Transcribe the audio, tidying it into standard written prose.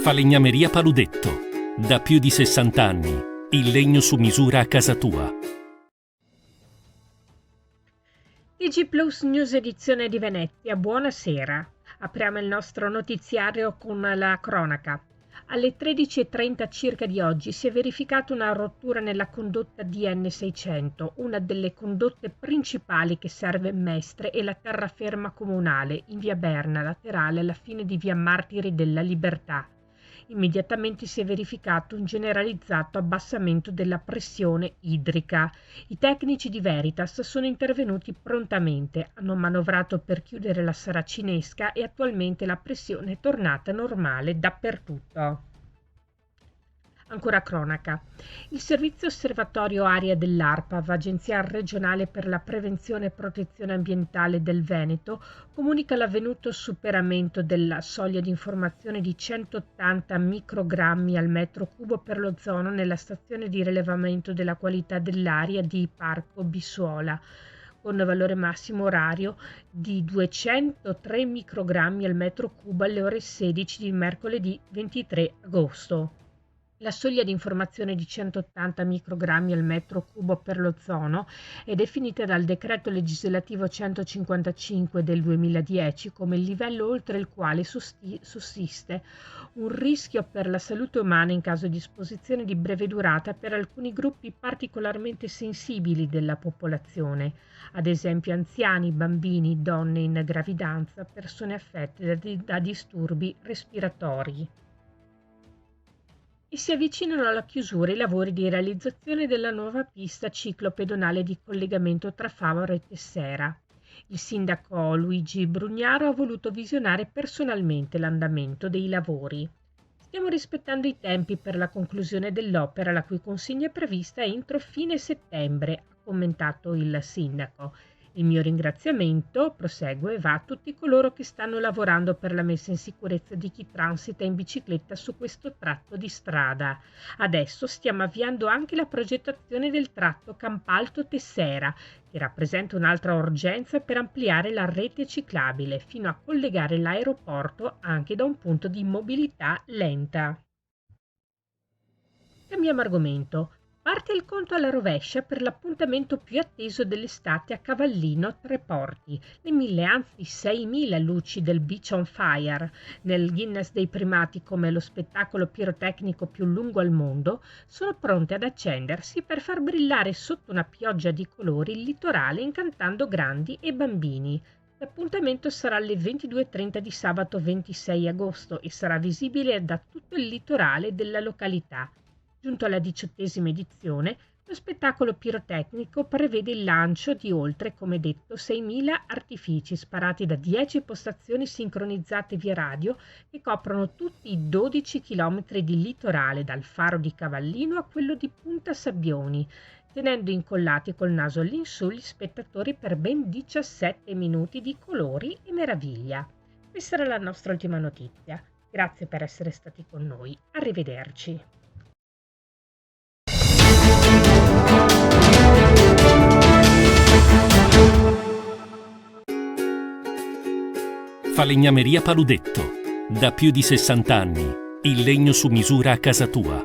Falegnameria Paludetto. Da più di 60 anni. Il legno su misura a casa tua. TG Plus News edizione di Venezia, buonasera. Apriamo il nostro notiziario con la cronaca. Alle 13:30 circa di oggi si è verificata una rottura nella condotta DN600, una delle condotte principali che serve Mestre e la terraferma comunale in via Berna, laterale alla fine di via Martiri della Libertà. Immediatamente si è verificato un generalizzato abbassamento della pressione idrica. I tecnici di Veritas sono intervenuti prontamente, hanno manovrato per chiudere la saracinesca e attualmente la pressione è tornata normale dappertutto. Ancora cronaca. Il Servizio Osservatorio Aria dell'ARPAV, Agenzia regionale per la prevenzione e protezione ambientale del Veneto, comunica l'avvenuto superamento della soglia di informazione di 180 microgrammi al metro cubo per l'ozono nella stazione di rilevamento della qualità dell'aria di Parco Bissuola, con valore massimo orario di 203 microgrammi al metro cubo alle ore 16 di mercoledì 23 agosto. La soglia di informazione di 180 microgrammi al metro cubo per l'ozono è definita dal decreto legislativo 155 del 2010 come il livello oltre il quale sussiste un rischio per la salute umana in caso di esposizione di breve durata per alcuni gruppi particolarmente sensibili della popolazione, ad esempio anziani, bambini, donne in gravidanza, persone affette da disturbi respiratori. E si avvicinano alla chiusura i lavori di realizzazione della nuova pista ciclopedonale di collegamento tra Favaro e Tessera. Il sindaco Luigi Brugnaro ha voluto visionare personalmente l'andamento dei lavori. Stiamo rispettando i tempi per la conclusione dell'opera, la cui consegna è prevista entro fine settembre, ha commentato il sindaco. Il mio ringraziamento, prosegue, va a tutti coloro che stanno lavorando per la messa in sicurezza di chi transita in bicicletta su questo tratto di strada. Adesso stiamo avviando anche la progettazione del tratto Campalto-Tessera, che rappresenta un'altra urgenza per ampliare la rete ciclabile fino a collegare l'aeroporto anche da un punto di mobilità lenta. Cambiamo argomento. Parte il conto alla rovescia per l'appuntamento più atteso dell'estate a Cavallino Tre Porti. Le 1000, anzi 6000 luci del Beach on Fire, nel Guinness dei primati come lo spettacolo pirotecnico più lungo al mondo, sono pronte ad accendersi per far brillare sotto una pioggia di colori il litorale incantando grandi e bambini. L'appuntamento sarà alle 22:30 di sabato 26 agosto e sarà visibile da tutto il litorale della località. Giunto alla 18ª edizione, lo spettacolo pirotecnico prevede il lancio di oltre, come detto, 6.000 artifici sparati da 10 postazioni sincronizzate via radio che coprono tutti i 12 chilometri di litorale dal faro di Cavallino a quello di Punta Sabbioni, tenendo incollati col naso all'insù gli spettatori per ben 17 minuti di colori e meraviglia. Questa era la nostra ultima notizia. Grazie per essere stati con noi. Arrivederci. Falegnameria Paludetto. Da più di 60 anni. Il legno su misura a casa tua.